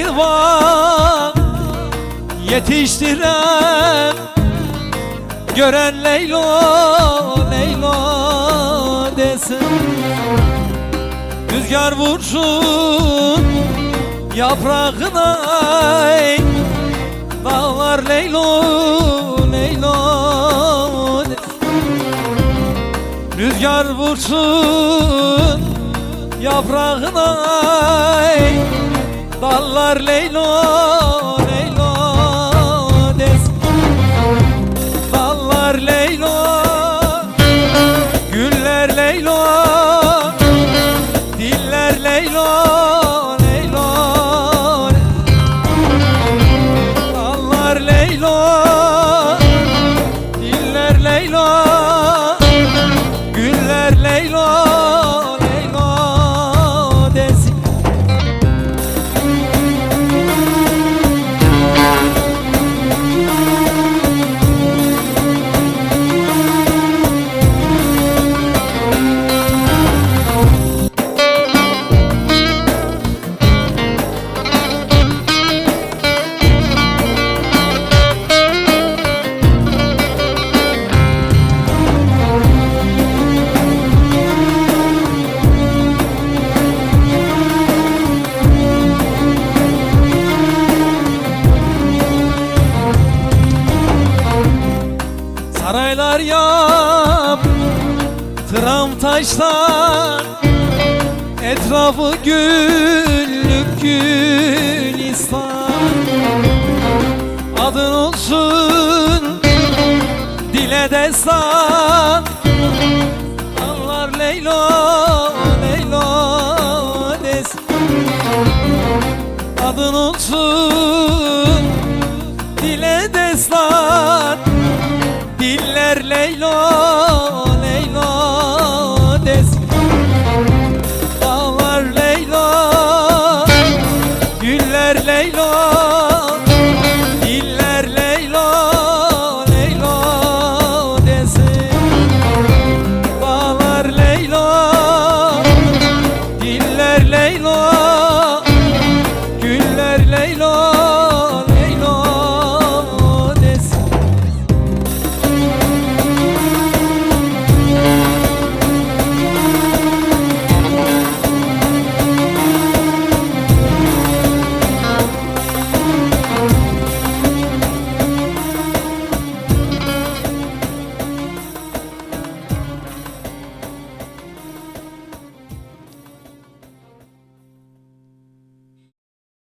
bak yetiştiren, gören Leylo Leylo desin. Rüzgar vursun yaprağına, dağlar Leylo Leylo desin. Rüzgar vursun yaprağına, dallar Leylo Leylo desin. Dallar Leylo, güller Leylo, diller Leylo Leylo. Dallar Leylo, diller Leylo, güller Leylo Leylo desin. Saraylar yap, tram taştan, etrafı güllük gülistan. Adın olsun dile destan, anlar Leylo Leylo desin. Adın olsun dile destan, diller Leylo Leylo desin. Dağlar Leylo, güller Leylo, diller Leylo Leylo desin. Dağlar Leylo, diller Leylo, güller Leylo